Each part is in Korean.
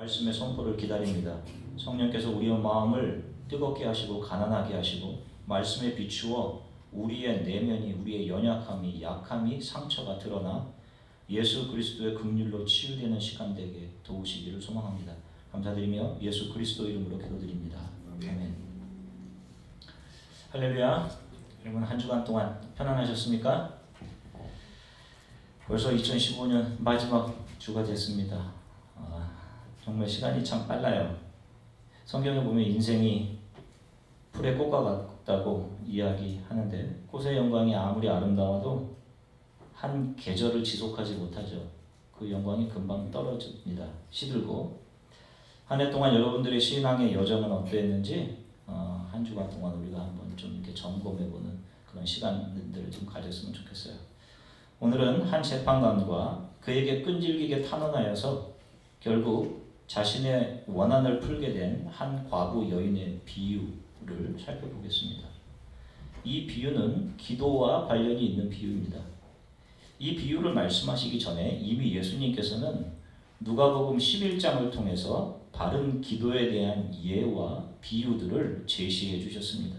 말씀의 선포를 기다립니다. 성령께서 우리의 마음을 뜨겁게 하시고 가난하게 하시고 말씀에 비추어 우리의 내면이, 우리의 연약함이, 약함이, 상처가 드러나 예수 그리스도의 긍휼로 치유되는 시간 되게 도우시기를 소망합니다. 감사드리며 예수 그리스도 이름으로 기도드립니다. 아멘. 할렐루야. 여러분 한 주간 동안 편안하셨습니까? 벌써 2015년 마지막 주가 됐습니다. 정말 시간이 참 빨라요. 성경에 보면 인생이 풀의 꽃과 같다고 이야기하는데 꽃의 영광이 아무리 아름다워도 한 계절을 지속하지 못하죠. 그 영광이 금방 떨어집니다. 시들고. 한 해 동안 여러분들의 신앙의 여정은 어땠는지 한 주간 동안 우리가 한번 좀 이렇게 점검해보는 그런 시간들을 좀 가졌으면 좋겠어요. 오늘은 한 재판관과 그에게 끈질기게 탄원하여서 결국 자신의 원한을 풀게 된 한 과부 여인의 비유를 살펴보겠습니다. 이 비유는 기도와 관련이 있는 비유입니다. 이 비유를 말씀하시기 전에 이미 예수님께서는 누가복음 11장을 통해서 바른 기도에 대한 예와 비유들을 제시해 주셨습니다.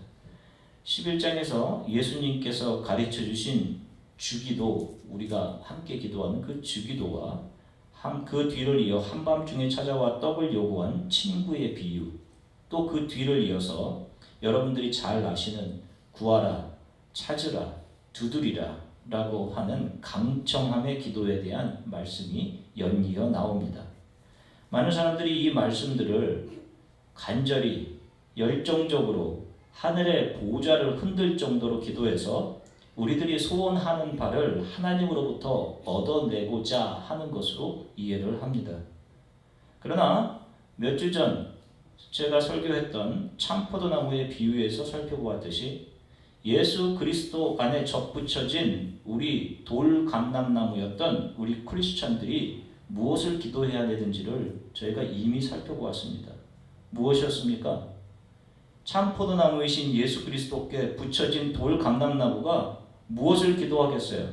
11장에서 예수님께서 가르쳐 주신 주기도, 우리가 함께 기도하는 그 주기도와 그 뒤를 이어 한밤중에 찾아와 떡을 요구한 친구의 비유, 또 그 뒤를 이어서 여러분들이 잘 아시는 구하라, 찾으라, 두드리라 라고 하는 강청함의 기도에 대한 말씀이 연이어 나옵니다. 많은 사람들이 이 말씀들을 간절히 열정적으로 하늘의 보좌를 흔들 정도로 기도해서 우리들이 소원하는 바를 하나님으로부터 얻어내고자 하는 것으로 이해를 합니다. 그러나 몇 주 전 제가 설교했던 참포도나무의 비유에서 살펴보았듯이 예수 그리스도 안에 접붙여진 우리 돌감람나무였던 우리 크리스천들이 무엇을 기도해야 되는지를 저희가 이미 살펴보았습니다. 무엇이었습니까? 참포도나무이신 예수 그리스도께 붙여진 돌감람나무가 무엇을 기도하겠어요?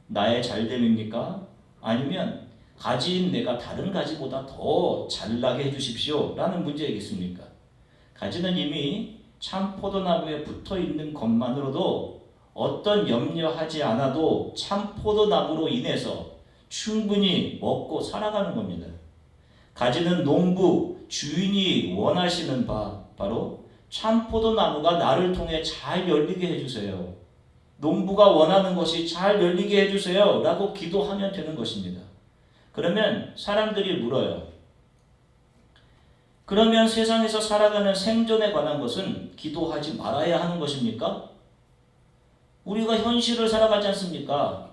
나의 잘됨입니까? 아니면 가지인 내가 다른 가지보다 더 잘나게 해주십시오 라는 문제이겠습니까? 가지는 이미 참포도나무에 붙어있는 것만으로도 어떤 염려하지 않아도 참포도나무로 인해서 충분히 먹고 살아가는 겁니다. 가지는 농부, 주인이 원하시는 바, 바로 참포도나무가 나를 통해 잘 열리게 해주세요. 농부가 원하는 것이 잘 열리게 해주세요 라고 기도하면 되는 것입니다. 그러면 사람들이 물어요. 그러면 세상에서 살아가는 생존에 관한 것은 기도하지 말아야 하는 것입니까? 우리가 현실을 살아가지 않습니까?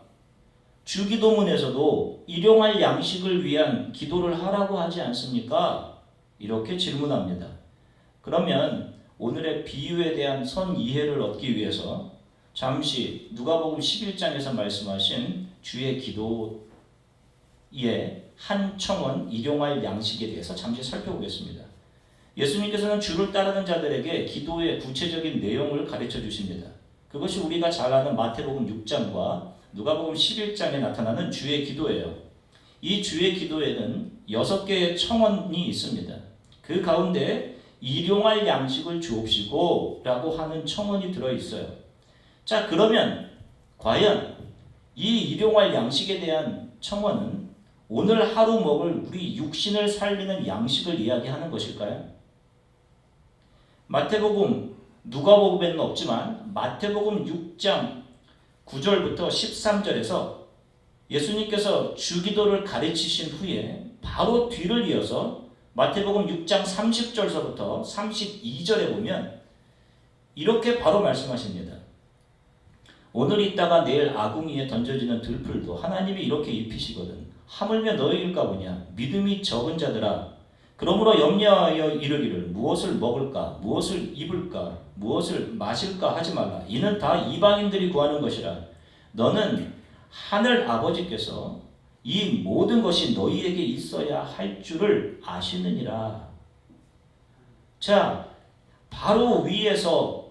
주기도문에서도 일용할 양식을 위한 기도를 하라고 하지 않습니까? 이렇게 질문합니다. 그러면 오늘의 비유에 대한 선 이해를 얻기 위해서 잠시 누가복음 11장에서 말씀하신 주의 기도의 한 청원 일용할 양식에 대해서 잠시 살펴보겠습니다. 예수님께서는 주를 따르는 자들에게 기도의 구체적인 내용을 가르쳐 주십니다. 그것이 우리가 잘 아는 마태복음 6장과 누가복음 11장에 나타나는 주의 기도예요. 이 주의 기도에는 6개의 청원이 있습니다. 그 가운데 일용할 양식을 주옵시고 라고 하는 청원이 들어있어요. 자, 그러면 과연 이 일용할 양식에 대한 청원은 오늘 하루 먹을 우리 육신을 살리는 양식을 이야기하는 것일까요? 마태복음, 누가복음에는 없지만 마태복음 6장 9절부터 13절에서 예수님께서 주기도를 가르치신 후에 바로 뒤를 이어서 마태복음 6장 30절서부터 32절에 보면 이렇게 바로 말씀하십니다. 오늘 있다가 내일 아궁이에 던져지는 들풀도 하나님이 이렇게 입히시거든. 하물며 너희일까 보냐. 믿음이 적은 자들아. 그러므로 염려하여 이르기를 무엇을 먹을까, 무엇을 입을까, 무엇을 마실까 하지 말라. 이는 다 이방인들이 구하는 것이라. 너는 하늘 아버지께서 이 모든 것이 너희에게 있어야 할 줄을 아시느니라. 자, 바로 위에서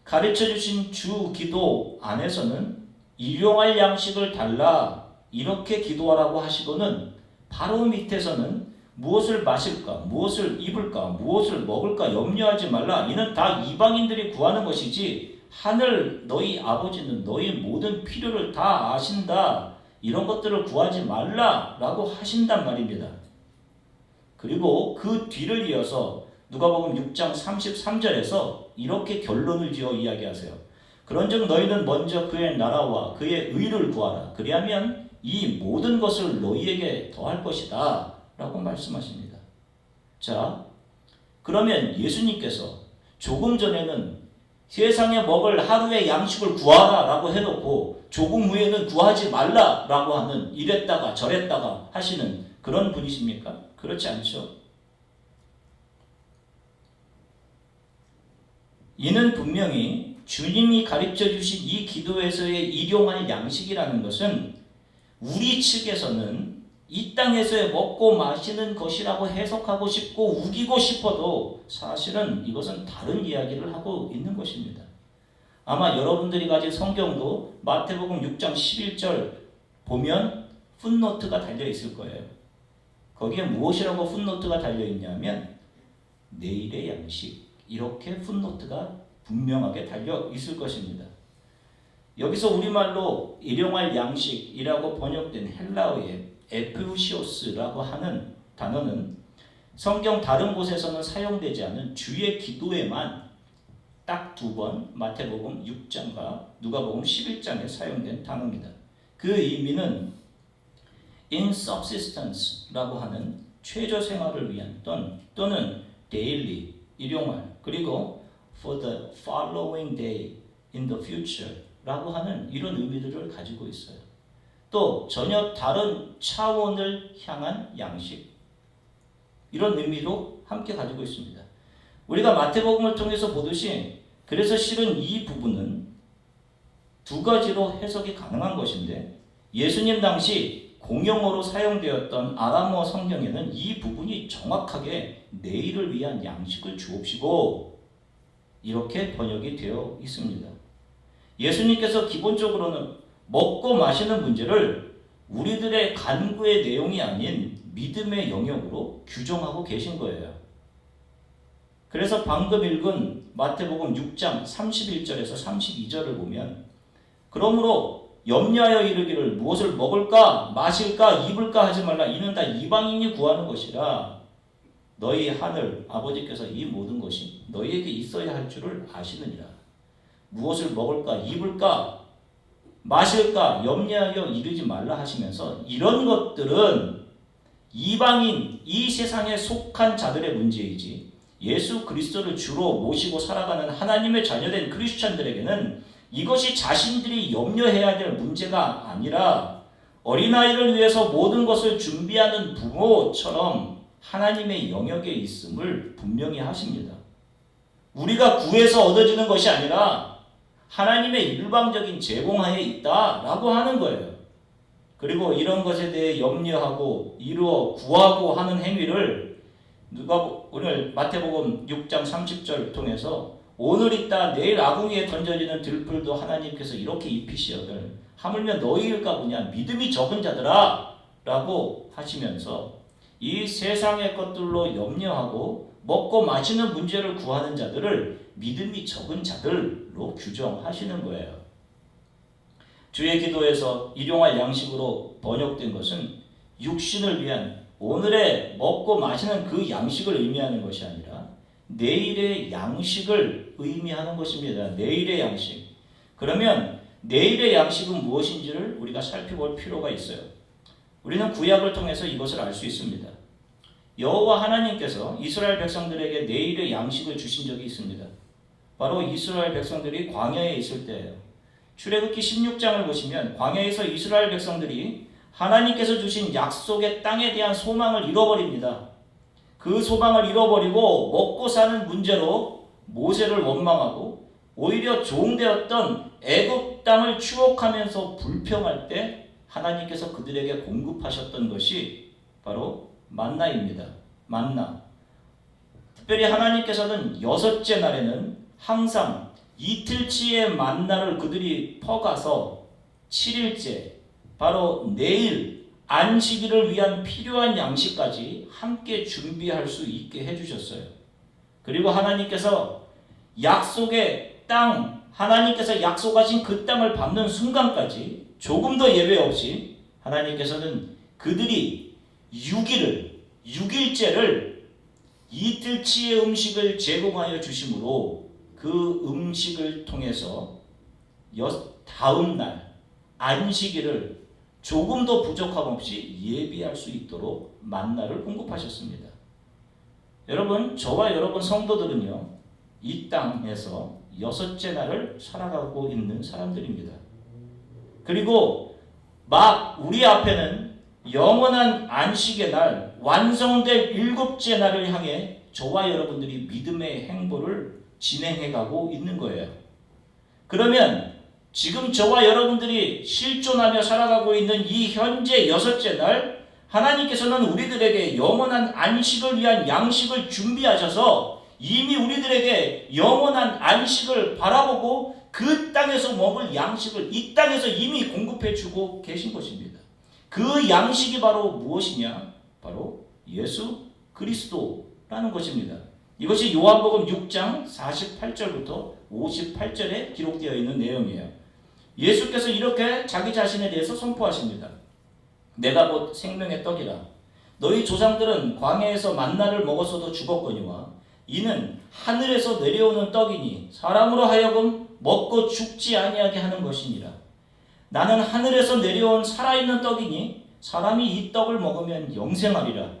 가르쳐 주신 주 기도 안에서는 일용할 양식을 달라 이렇게 기도하라고 하시고는 바로 밑에서는 무엇을 마실까, 무엇을 입을까, 무엇을 먹을까 염려하지 말라. 이는 다 이방인들이 구하는 것이지 하늘 너희 아버지는 너희 모든 필요를 다 아신다. 이런 것들을 구하지 말라라고 하신단 말입니다. 그리고 그 뒤를 이어서 누가복음 6장 33절에서 이렇게 결론을 지어 이야기하세요. 그런즉 너희는 먼저 그의 나라와 그의 의를 구하라. 그리하면 이 모든 것을 너희에게 더할 것이다 라고 말씀하십니다. 자, 그러면 예수님께서 조금 전에는 세상에 먹을 하루의 양식을 구하라 라고 해놓고 조금 후에는 구하지 말라 라고 하는 이랬다가 저랬다가 하시는 그런 분이십니까? 그렇지 않죠. 이는 분명히 주님이 가르쳐 주신 이 기도에서의 일용할 양식이라는 것은 우리 측에서는 이 땅에서의 먹고 마시는 것이라고 해석하고 싶고 우기고 싶어도 사실은 이것은 다른 이야기를 하고 있는 것입니다. 아마 여러분들이 가진 성경도 마태복음 6장 11절 보면 풋노트가 달려 있을 거예요. 거기에 무엇이라고 풋노트가 달려 있냐면 내일의 양식, 이렇게 풋노트가 분명하게 달려 있을 것입니다. 여기서 우리말로 일용할 양식이라고 번역된 헬라어의 에피우시오스라고 하는 단어는 성경 다른 곳에서는 사용되지 않은 주의 기도에만 딱 2번 마태복음 6장과 누가복음 11장에 사용된 단어입니다. 그 의미는 in subsistence라고 하는 최저 생활을 위한 또는 daily 일용할, 그리고 for the following day in the future 라고 하는 이런 의미들을 가지고 있어요. 또 전혀 다른 차원을 향한 양식, 이런 의미로 함께 가지고 있습니다. 우리가 마태복음을 통해서 보듯이 그래서 실은 이 부분은 두 가지로 해석이 가능한 것인데 예수님 당시 공용어로 사용되었던 아람어 성경에는 이 부분이 정확하게 내일을 위한 양식을 주옵시고 이렇게 번역이 되어 있습니다. 예수님께서 기본적으로는 먹고 마시는 문제를 우리들의 간구의 내용이 아닌 믿음의 영역으로 규정하고 계신 거예요. 그래서 방금 읽은 마태복음 6장 31절에서 32절을 보면 그러므로 염려하여 이르기를 무엇을 먹을까 마실까 입을까 하지 말라. 이는 다 이방인이 구하는 것이라. 너희 하늘 아버지께서 이 모든 것이 너희에게 있어야 할 줄을 아시느니라. 무엇을 먹을까 입을까 마실까 염려하여 이르지 말라 하시면서 이런 것들은 이방인 이 세상에 속한 자들의 문제이지 예수 그리스도를 주로 모시고 살아가는 하나님의 자녀된 크리스찬들에게는 이것이 자신들이 염려해야 될 문제가 아니라 어린아이를 위해서 모든 것을 준비하는 부모처럼 하나님의 영역에 있음을 분명히 하십니다. 우리가 구해서 얻어지는 것이 아니라 하나님의 일방적인 제공하에 있다라고 하는 거예요. 그리고 이런 것에 대해 염려하고 이루어 구하고 하는 행위를 오늘 마태복음 6장 30절 통해서 오늘 있다 내일 아궁이에 던져지는 들풀도 하나님께서 이렇게 입히시거늘 하물며 너희일까 보냐 믿음이 적은 자들아 라고 하시면서 이 세상의 것들로 염려하고 먹고 마시는 문제를 구하는 자들을 믿음이 적은 자들로 규정하시는 거예요. 주의 기도에서 일용할 양식으로 번역된 것은 육신을 위한 오늘의 먹고 마시는 그 양식을 의미하는 것이 아니라 내일의 양식을 의미하는 것입니다. 내일의 양식. 그러면 내일의 양식은 무엇인지를 우리가 살펴볼 필요가 있어요. 우리는 구약을 통해서 이것을 알 수 있습니다. 여호와 하나님께서 이스라엘 백성들에게 내일의 양식을 주신 적이 있습니다. 바로 이스라엘 백성들이 광야에 있을 때예요. 출애굽기 16장을 보시면 광야에서 이스라엘 백성들이 하나님께서 주신 약속의 땅에 대한 소망을 잃어버립니다. 그 소망을 잃어버리고 먹고 사는 문제로 모세를 원망하고 오히려 종되었던 애굽 땅을 추억하면서 불평할 때 하나님께서 그들에게 공급하셨던 것이 바로 만나입니다. 만나. 특별히 하나님께서는 6째 날에는 항상 이틀치의 만나를 그들이 퍼가서 7일째 바로 내일 안식일을 위한 필요한 양식까지 함께 준비할 수 있게 해주셨어요. 그리고 하나님께서 약속의 땅, 하나님께서 약속하신 그 땅을 밟는 순간까지 조금 더 예외 없이 하나님께서는 그들이 6일째를 이틀치의 음식을 제공하여 주심으로 그 음식을 통해서 다음 날 안식일을 조금도 부족함 없이 예비할 수 있도록 만나를 공급하셨습니다. 여러분, 저와 여러분 성도들은요, 이 땅에서 6째 날을 살아가고 있는 사람들입니다. 그리고 막 우리 앞에는 영원한 안식의 날, 완성될 7째 날을 향해 저와 여러분들이 믿음의 행보를 진행해가고 있는 거예요. 그러면 지금 저와 여러분들이 실존하며 살아가고 있는 이 현재 6째 날, 하나님께서는 우리들에게 영원한 안식을 위한 양식을 준비하셔서 이미 우리들에게 영원한 안식을 바라보고 그 땅에서 먹을 양식을 이 땅에서 이미 공급해 주고 계신 것입니다. 그 양식이 바로 무엇이냐? 바로 예수 그리스도라는 것입니다. 이것이 요한복음 6장 48절부터 58절에 기록되어 있는 내용이에요. 예수께서 이렇게 자기 자신에 대해서 선포하십니다. 내가 곧 생명의 떡이라. 너희 조상들은 광야에서 만나를 먹었어도 죽었거니와 이는 하늘에서 내려오는 떡이니 사람으로 하여금 먹고 죽지 아니하게 하는 것이니라. 나는 하늘에서 내려온 살아있는 떡이니 사람이 이 떡을 먹으면 영생하리라.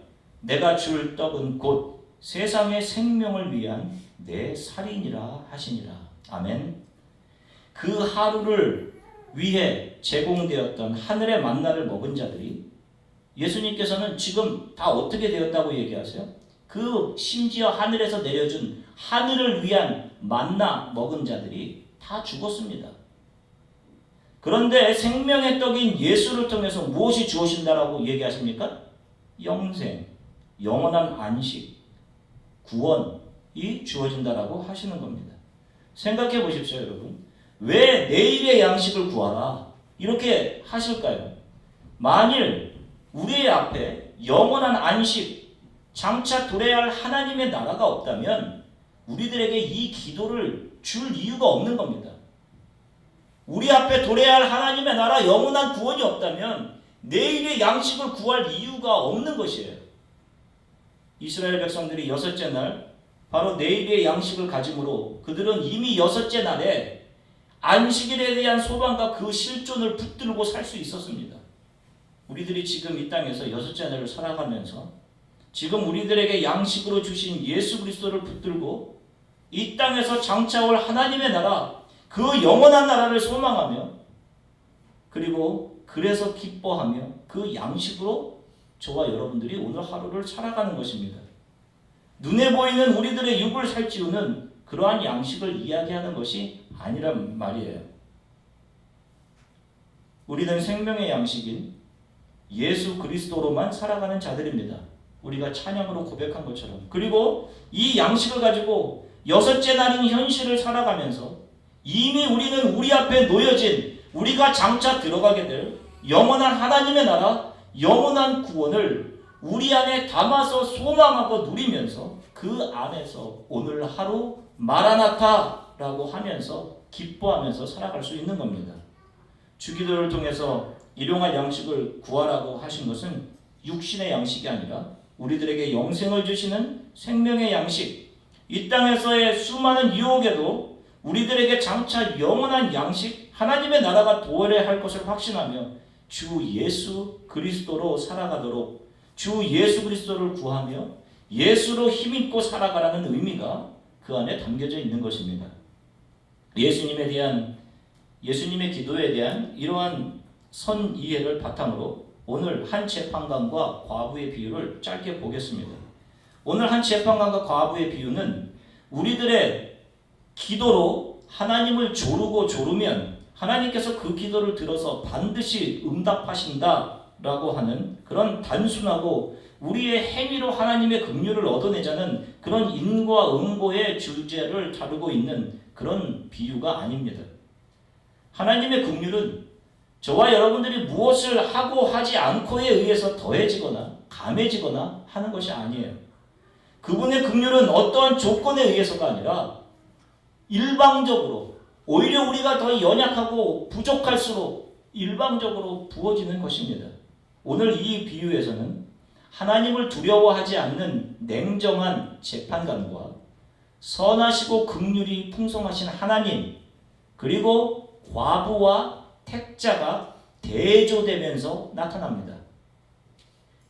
내가 줄 떡은 곧 세상의 생명을 위한 내 살이니라 하시니라. 아멘. 그 하루를 위해 제공되었던 하늘의 만나를 먹은 자들이 예수님께서는 지금 다 어떻게 되었다고 얘기하세요? 그 심지어 하늘에서 내려준 하늘을 위한 만나 먹은 자들이 다 죽었습니다. 그런데 생명의 떡인 예수를 통해서 무엇이 주어진다라고 얘기하십니까? 영생, 영원한 안식, 구원이 주어진다라고 하시는 겁니다. 생각해 보십시오, 여러분. 왜 내일의 양식을 구하라 이렇게 하실까요? 만일 우리의 앞에 영원한 안식, 장차 도래해야 할 하나님의 나라가 없다면 우리들에게 이 기도를 줄 이유가 없는 겁니다. 우리 앞에 도래해야 할 하나님의 나라, 영원한 구원이 없다면 내일의 양식을 구할 이유가 없는 것이에요. 이스라엘 백성들이 6째 날 바로 내일의 양식을 가짐으로 그들은 이미 6째 날에 안식일에 대한 소망과 그 실존을 붙들고 살 수 있었습니다. 우리들이 지금 이 땅에서 6째 날을 살아가면서 지금 우리들에게 양식으로 주신 예수 그리스도를 붙들고 이 땅에서 장차 올 하나님의 나라, 그 영원한 나라를 소망하며 그리고 그래서 기뻐하며 그 양식으로 저와 여러분들이 오늘 하루를 살아가는 것입니다. 눈에 보이는 우리들의 육을 살찌우는 그러한 양식을 이야기하는 것이 아니란 말이에요. 우리는 생명의 양식인 예수 그리스도로만 살아가는 자들입니다. 우리가 찬양으로 고백한 것처럼. 그리고 이 양식을 가지고 6째 날인 현실을 살아가면서 이미 우리는 우리 앞에 놓여진 우리가 장차 들어가게 될 영원한 하나님의 나라, 영원한 구원을 우리 안에 담아서 소망하고 누리면서 그 안에서 오늘 하루 마라나타라고 하면서 기뻐하면서 살아갈 수 있는 겁니다. 주기도를 통해서 일용할 양식을 구하라고 하신 것은 육신의 양식이 아니라 우리들에게 영생을 주시는 생명의 양식, 이 땅에서의 수많은 유혹에도 우리들에게 장차 영원한 양식, 하나님의 나라가 도래할 것을 확신하며 주 예수 그리스도로 살아가도록 주 예수 그리스도를 구하며 예수로 힘입고 살아가라는 의미가 그 안에 담겨져 있는 것입니다. 예수님의 기도에 대한 이러한 선이해를 바탕으로 오늘 한 재판관과 과부의 비유를 짧게 보겠습니다. 오늘 한 재판관과 과부의 비유는 우리들의 기도로 하나님을 조르면 하나님께서 그 기도를 들어서 반드시 응답하신다라고 하는 그런 단순하고 우리의 행위로 하나님의 긍휼을 얻어내자는 그런 인과 응보의 주제를 다루고 있는 그런 비유가 아닙니다. 하나님의 긍휼은 저와 여러분들이 무엇을 하고 하지 않고에 의해서 더해지거나 감해지거나 하는 것이 아니에요. 그분의 긍휼은 어떠한 조건에 의해서가 아니라 일방적으로, 오히려 우리가 더 연약하고 부족할수록 일방적으로 부어지는 것입니다. 오늘 이 비유에서는 하나님을 두려워하지 않는 냉정한 재판관과 선하시고 긍휼이 풍성하신 하나님, 그리고 과부와 택자가 대조되면서 나타납니다.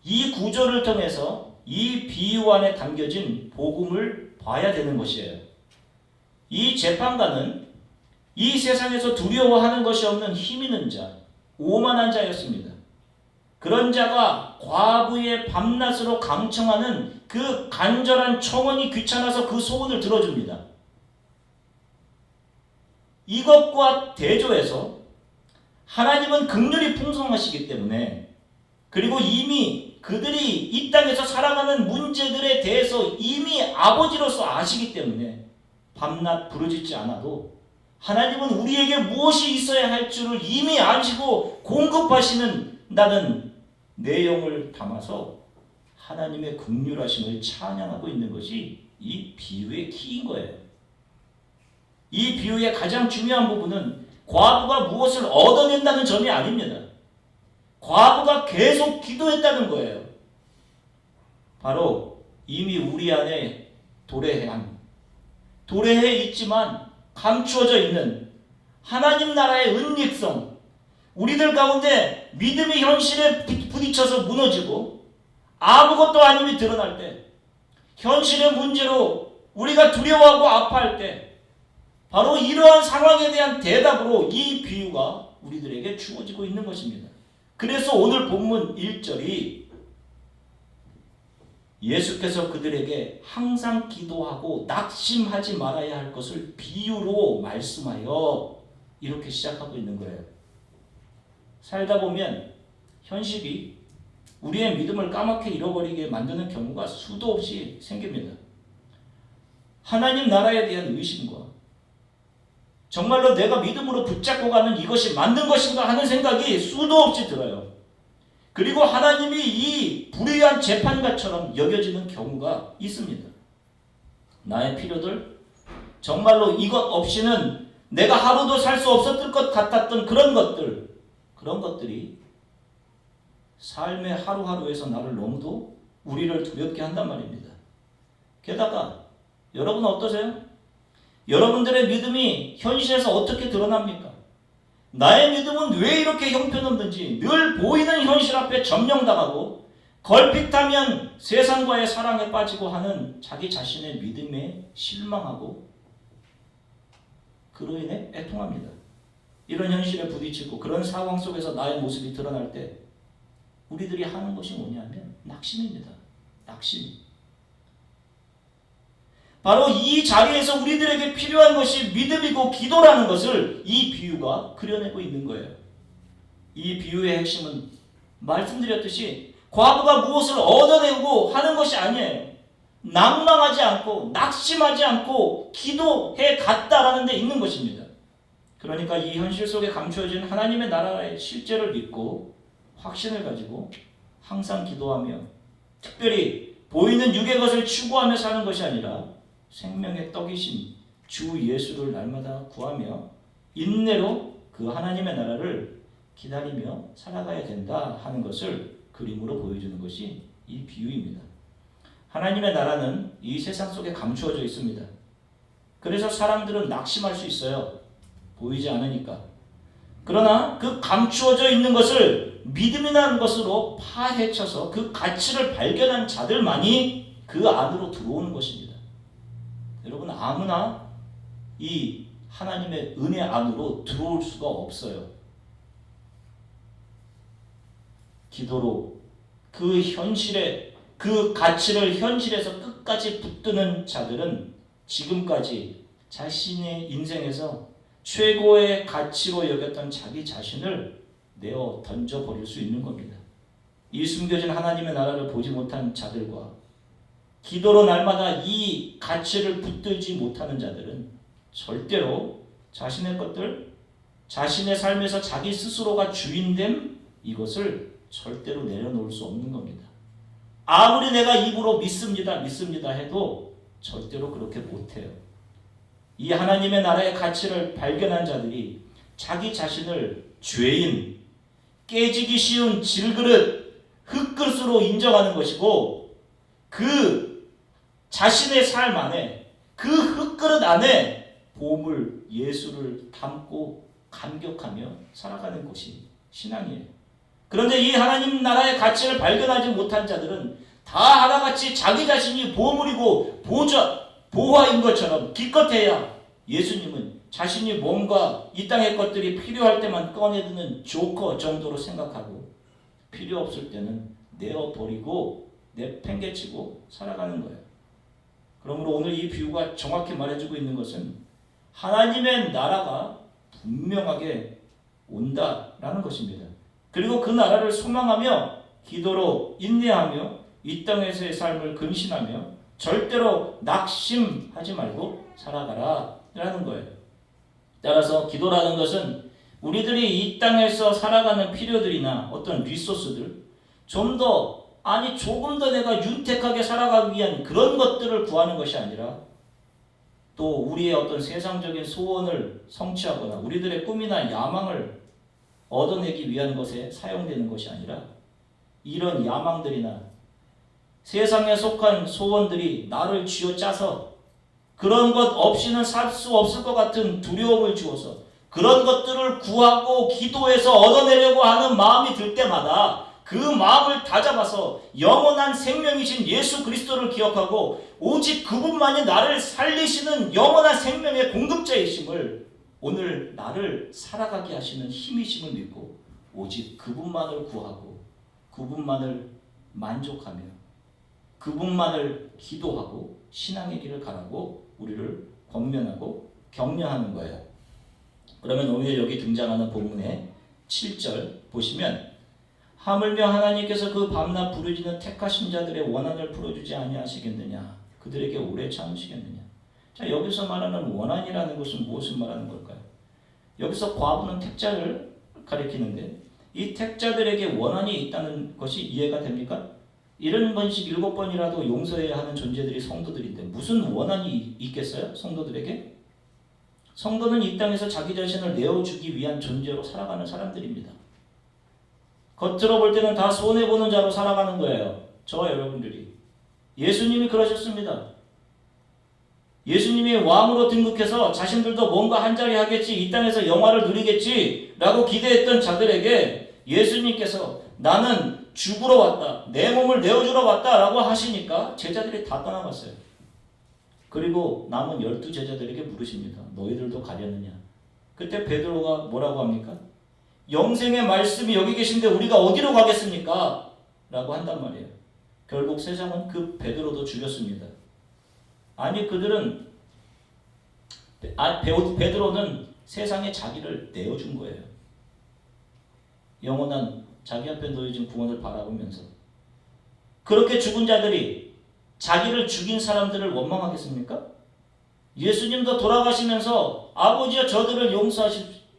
이 구조를 통해서 이 비유 안에 담겨진 복음을 봐야 되는 것이에요. 이 재판관은 이 세상에서 두려워하는 것이 없는 힘있는 자, 오만한 자였습니다. 그런 자가 과부의 밤낮으로 강청하는 그 간절한 청원이 귀찮아서 그 소원을 들어줍니다. 이것과 대조해서 하나님은 긍휼이 풍성하시기 때문에, 그리고 이미 그들이 이 땅에서 살아가는 문제들에 대해서 이미 아버지로서 아시기 때문에 밤낮 부르짖지 않아도 하나님은 우리에게 무엇이 있어야 할 줄을 이미 아시고 공급하시는 나는 내용을 담아서 하나님의 긍휼하심을 찬양하고 있는 것이 이 비유의 키인 거예요. 이 비유의 가장 중요한 부분은 과부가 무엇을 얻어낸다는 점이 아닙니다. 과부가 계속 기도했다는 거예요. 바로 이미 우리 안에 도래해 있지만 감추어져 있는 하나님 나라의 은닉성, 우리들 가운데 믿음의 현실에 부딪혀서 무너지고 아무것도 아님이 드러날 때, 현실의 문제로 우리가 두려워하고 아파할 때, 바로 이러한 상황에 대한 대답으로 이 비유가 우리들에게 주어지고 있는 것입니다. 그래서 오늘 본문 1절이 예수께서 그들에게 항상 기도하고 낙심하지 말아야 할 것을 비유로 말씀하여 이렇게 시작하고 있는 거예요. 살다 보면 현실이 우리의 믿음을 까맣게 잃어버리게 만드는 경우가 수도 없이 생깁니다. 하나님 나라에 대한 의심과 정말로 내가 믿음으로 붙잡고 가는 이것이 맞는 것인가 하는 생각이 수도 없이 들어요. 그리고 하나님이 이 불의한 재판관처럼 여겨지는 경우가 있습니다. 나의 필요들, 정말로 이것 없이는 내가 하루도 살 수 없었을 것 같았던 그런 것들이 삶의 하루하루에서 나를 너무도 우리를 두렵게 한단 말입니다. 게다가 여러분은 어떠세요? 여러분들의 믿음이 현실에서 어떻게 드러납니까? 나의 믿음은 왜 이렇게 형편없는지 늘 보이는 현실 앞에 점령당하고 걸핏하면 세상과의 사랑에 빠지고 하는 자기 자신의 믿음에 실망하고 그로 인해 애통합니다. 이런 현실에 부딪히고 그런 상황 속에서 나의 모습이 드러날 때 우리들이 하는 것이 뭐냐면 낙심입니다. 낙심. 바로 이 자리에서 우리들에게 필요한 것이 믿음이고 기도라는 것을 이 비유가 그려내고 있는 거예요. 이 비유의 핵심은 말씀드렸듯이 과부가 무엇을 얻어내고 하는 것이 아니에요. 낭망하지 않고 낙심하지 않고 기도해 갔다라는 데 있는 것입니다. 그러니까 이 현실 속에 감추어진 하나님의 나라의 실제를 믿고 확신을 가지고 항상 기도하며 특별히 보이는 육의 것을 추구하며 사는 것이 아니라 생명의 떡이신 주 예수를 날마다 구하며 인내로 그 하나님의 나라를 기다리며 살아가야 된다 하는 것을 그림으로 보여주는 것이 이 비유입니다. 하나님의 나라는 이 세상 속에 감추어져 있습니다. 그래서 사람들은 낙심할 수 있어요. 보이지 않으니까. 그러나 그 감추어져 있는 것을 믿음이라는 것으로 파헤쳐서 그 가치를 발견한 자들만이 그 안으로 들어오는 것입니다. 여러분, 아무나 이 하나님의 은혜 안으로 들어올 수가 없어요. 기도로 그 현실에 그 가치를 현실에서 끝까지 붙드는 자들은 지금까지 자신의 인생에서 최고의 가치로 여겼던 자기 자신을 내어 던져버릴 수 있는 겁니다. 이 숨겨진 하나님의 나라를 보지 못한 자들과 기도로 날마다 이 가치를 붙들지 못하는 자들은 절대로 자신의 것들, 자신의 삶에서 자기 스스로가 주인됨, 이것을 절대로 내려놓을 수 없는 겁니다. 아무리 내가 입으로 믿습니다 해도 절대로 그렇게 못해요. 이 하나님의 나라의 가치를 발견한 자들이 자기 자신을 죄인, 깨지기 쉬운 질그릇, 흙그릇으로 인정하는 것이고, 그 자신의 삶 안에, 그 흙그릇 안에 보물 예수를 담고 감격하며 살아가는 것이 신앙이에요. 그런데 이 하나님 나라의 가치를 발견하지 못한 자들은 다 하나같이 자기 자신이 보물이고 보화인 것처럼 기껏해야 예수님은 자신이 뭔가 이 땅의 것들이 필요할 때만 꺼내드는 조커 정도로 생각하고, 필요 없을 때는 내어버리고 내팽개치고 살아가는 거예요. 그러므로 오늘 이 비유가 정확히 말해주고 있는 것은 하나님의 나라가 분명하게 온다라는 것입니다. 그리고 그 나라를 소망하며 기도로 인내하며 이 땅에서의 삶을 근신하며 절대로 낙심하지 말고 살아가라 라는 거예요. 따라서 기도라는 것은 우리들이 이 땅에서 살아가는 필요들이나 어떤 리소스들, 조금 더 내가 윤택하게 살아가기 위한 그런 것들을 구하는 것이 아니라, 또 우리의 어떤 세상적인 소원을 성취하거나 우리들의 꿈이나 야망을 얻어내기 위한 것에 사용되는 것이 아니라, 이런 야망들이나 세상에 속한 소원들이 나를 쥐어짜서 그런 것 없이는 살 수 없을 것 같은 두려움을 주어서 그런 것들을 구하고 기도해서 얻어내려고 하는 마음이 들 때마다 그 마음을 다잡아서 영원한 생명이신 예수 그리스도를 기억하고 오직 그분만이 나를 살리시는 영원한 생명의 공급자이심을, 오늘 나를 살아가게 하시는 힘이심을 믿고 오직 그분만을 구하고 그분만을 만족하며 그분만을 기도하고 신앙의 길을 가라고 우리를 권면하고 격려하는 거예요. 그러면 오늘 여기 등장하는 본문의 7절 보시면, 하물며 하나님께서 그 밤낮 부르짖는 택하신 자들의 원한을 풀어주지 아니하시겠느냐, 그들에게 오래 참으시겠느냐. 자, 여기서 말하는 원한이라는 것은 무엇을 말하는 걸까요? 여기서 과부는 택자를 가리키는데, 이 택자들에게 원한이 있다는 것이 이해가 됩니까? 70번씩 7번이라도 용서해야 하는 존재들이 성도들인데 무슨 원한이 있겠어요? 성도들에게? 성도는 이 땅에서 자기 자신을 내어주기 위한 존재로 살아가는 사람들입니다. 겉으로 볼 때는 다 손해보는 자로 살아가는 거예요. 저와 여러분들이. 예수님이 그러셨습니다. 예수님이 왕으로 등극해서 자신들도 뭔가 한 자리 하겠지, 이 땅에서 영화를 누리겠지 라고 기대했던 자들에게 예수님께서 나는 죽으러 왔다, 내 몸을 내어주러 왔다 라고 하시니까 제자들이 다 떠나갔어요. 그리고 남은 12제자들에게 물으십니다. 너희들도 가려느냐? 그때 베드로가 뭐라고 합니까? 영생의 말씀이 여기 계신데 우리가 어디로 가겠습니까? 라고 한단 말이에요. 결국 세상은 그 베드로도 죽였습니다. 아니, 베드로는 세상에 자기를 내어준 거예요. 영원한 자기 앞에 놓여진 구원을 바라보면서. 그렇게 죽은 자들이 자기를 죽인 사람들을 원망하겠습니까? 예수님도 돌아가시면서 아버지여 저들을 용서해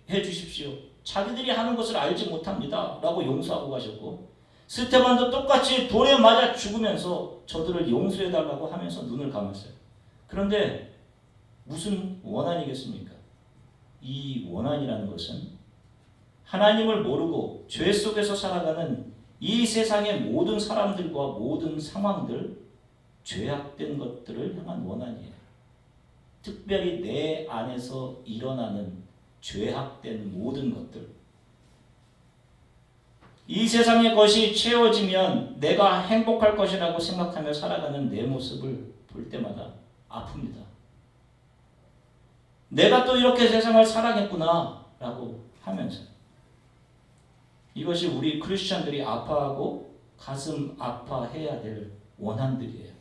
주십시오, 자기들이 하는 것을 알지 못합니다 라고 용서하고 가셨고, 스테반도 똑같이 돌에 맞아 죽으면서 저들을 용서해달라고 하면서 눈을 감았어요. 그런데 무슨 원한이겠습니까? 이 원한이라는 것은 하나님을 모르고 죄 속에서 살아가는 이 세상의 모든 사람들과 모든 상황들, 죄악된 것들을 향한 원한이에요. 특별히 내 안에서 일어나는 죄악된 모든 것들. 이 세상의 것이 채워지면 내가 행복할 것이라고 생각하며 살아가는 내 모습을 볼 때마다 아픕니다. 내가 또 이렇게 세상을 살아겠구나 라고 하면서. 이것이 우리 크리스천들이 아파하고 가슴 아파해야 될 원한들이에요.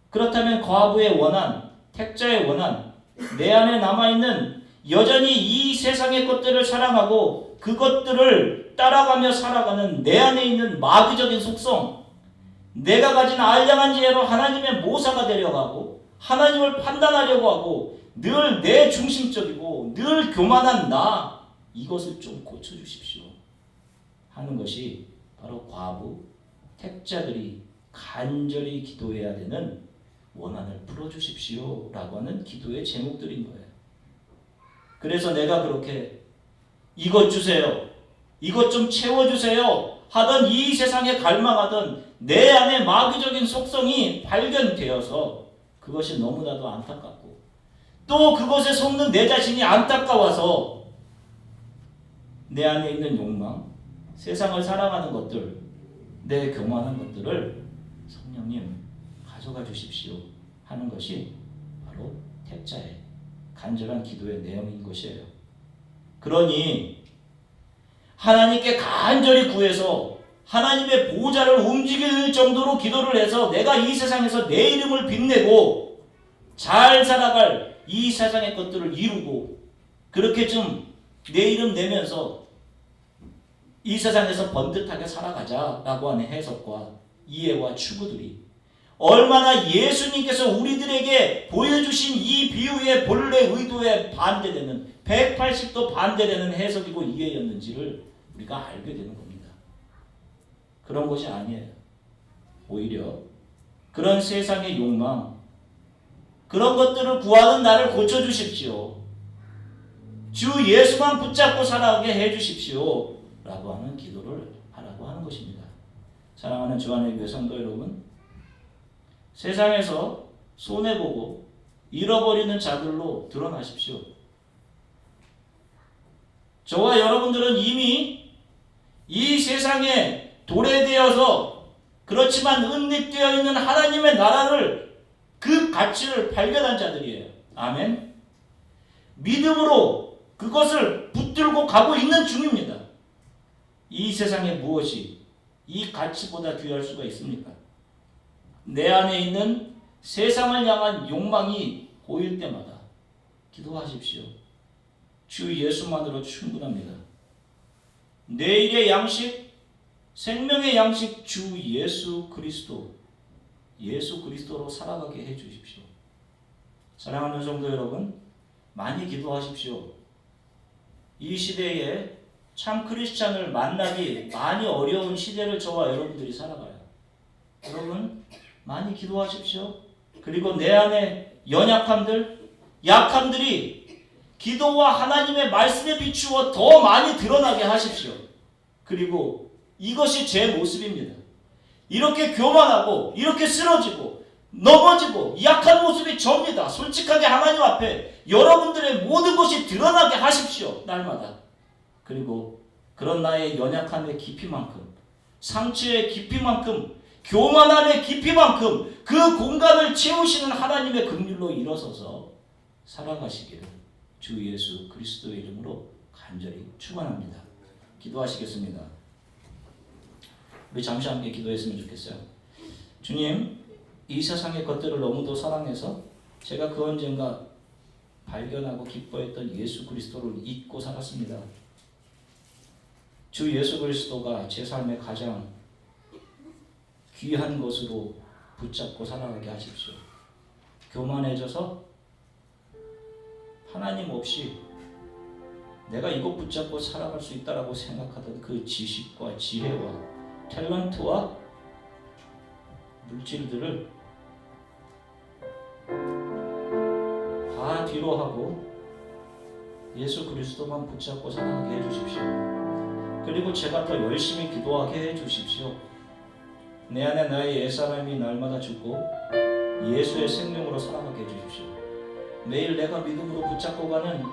그렇다면 과부의 원한, 택자의 원한, 내 안에 남아있는 여전히 이 세상의 것들을 사랑하고 그것들을 따라가며 살아가는 내 안에 있는 마귀적인 속성, 내가 가진 알량한 지혜로 하나님의 모사가 되려고 하고 하나님을 판단하려고 하고 늘 내 중심적이고 늘 교만한 나, 이것을 좀 고쳐주십시오 하는 것이 바로 과부, 택자들이 간절히 기도해야 되는 원한을 풀어주십시오 라고 하는 기도의 제목들인 거예요. 그래서 내가 그렇게 이것 주세요, 이것 좀 채워주세요 하던 이 세상에 갈망하던 내 안의 마귀적인 속성이 발견되어서 그것이 너무나도 안타깝고, 또 그것에 속는 내 자신이 안타까워서 내 안에 있는 욕망, 세상을 사랑하는 것들, 내 교만한 것들을 성령님 가져가 주십시오 하는 것이 바로 택자의 간절한 기도의 내용인 것이에요. 그러니 하나님께 간절히 구해서 하나님의 보좌를 움직일 정도로 기도를 해서 내가 이 세상에서 내 이름을 빛내고 잘 살아갈 이 세상의 것들을 이루고 그렇게 좀 내 이름 내면서 이 세상에서 번듯하게 살아가자라고 하는 해석과 이해와 추구들이 얼마나 예수님께서 우리들에게 보여주신 이 비유의 본래 의도에 반대되는 180도 반대되는 해석이고 이해였는지를 우리가 알게 되는 겁니다. 그런 것이 아니에요. 오히려 그런 세상의 욕망, 그런 것들을 구하는 나를 고쳐주십시오. 주 예수만 붙잡고 살아가게 해주십시오 라고 하는 기도를 하라고 하는 것입니다. 사랑하는 주안의 교회 성도 여러분, 세상에서 손해보고 잃어버리는 자들로 드러나십시오. 저와 여러분들은 이미 이 세상에 도래되어서 그렇지만 은닉되어 있는 하나님의 나라를, 그 가치를 발견한 자들이에요. 아멘. 믿음으로 그것을 붙들고 가고 있는 중입니다. 이 세상에 무엇이 이 가치보다 귀할 수가 있습니까? 내 안에 있는 세상을 향한 욕망이 보일 때마다 기도하십시오. 주 예수만으로 충분합니다. 내일의 양식, 생명의 양식 주 예수 그리스도, 예수 그리스도로 살아가게 해주십시오. 사랑하는 성도 여러분, 많이 기도하십시오. 이 시대에 참 크리스찬을 만나기 많이 어려운 시대를 저와 여러분들이 살아가요. 여러분 많이 기도하십시오. 그리고 내 안에 연약함들, 약함들이 기도와 하나님의 말씀에 비추어 더 많이 드러나게 하십시오. 그리고 이것이 제 모습입니다. 이렇게 교만하고 이렇게 쓰러지고 넘어지고 약한 모습이 접니다. 솔직하게 하나님 앞에 여러분들의 모든 것이 드러나게 하십시오. 날마다. 그리고 그런 나의 연약함의 깊이만큼, 상처의 깊이만큼, 교만함의 깊이만큼 그 공간을 채우시는 하나님의 긍휼로 일어서서 살아가시기를 주 예수 그리스도의 이름으로 간절히 축원합니다. 기도하시겠습니다. 우리 잠시 함께 기도했으면 좋겠어요. 주님, 이 세상의 것들을 너무도 사랑해서 제가 그 언젠가 발견하고 기뻐했던 예수 그리스도를 잊고 살았습니다. 주 예수 그리스도가 제 삶의 가장 귀한 것으로 붙잡고 살아가게 하십시오. 교만해져서 하나님 없이 내가 이것 붙잡고 살아갈 수 있다라고 생각하던 그 지식과 지혜와 탤런트와 물질들을 다 뒤로 하고 예수 그리스도만 붙잡고 살아가게 해주십시오. 그리고 제가 더 열심히 기도하게 해주십시오. 내 안에 나의 옛사람이 날마다 죽고 예수의 생명으로 살아가게 해주십시오. 매일 내가 믿음으로 붙잡고 가는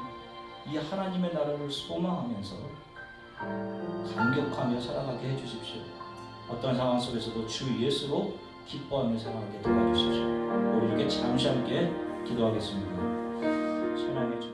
이 하나님의 나라를 소망하면서 감격하며 살아가게 해주십시오. 어떤 상황 속에서도 주 예수로 기뻐하며 살아가게 도와주십시오. 우리 이렇게 잠시 함께 기도하겠습니다. 사랑해 주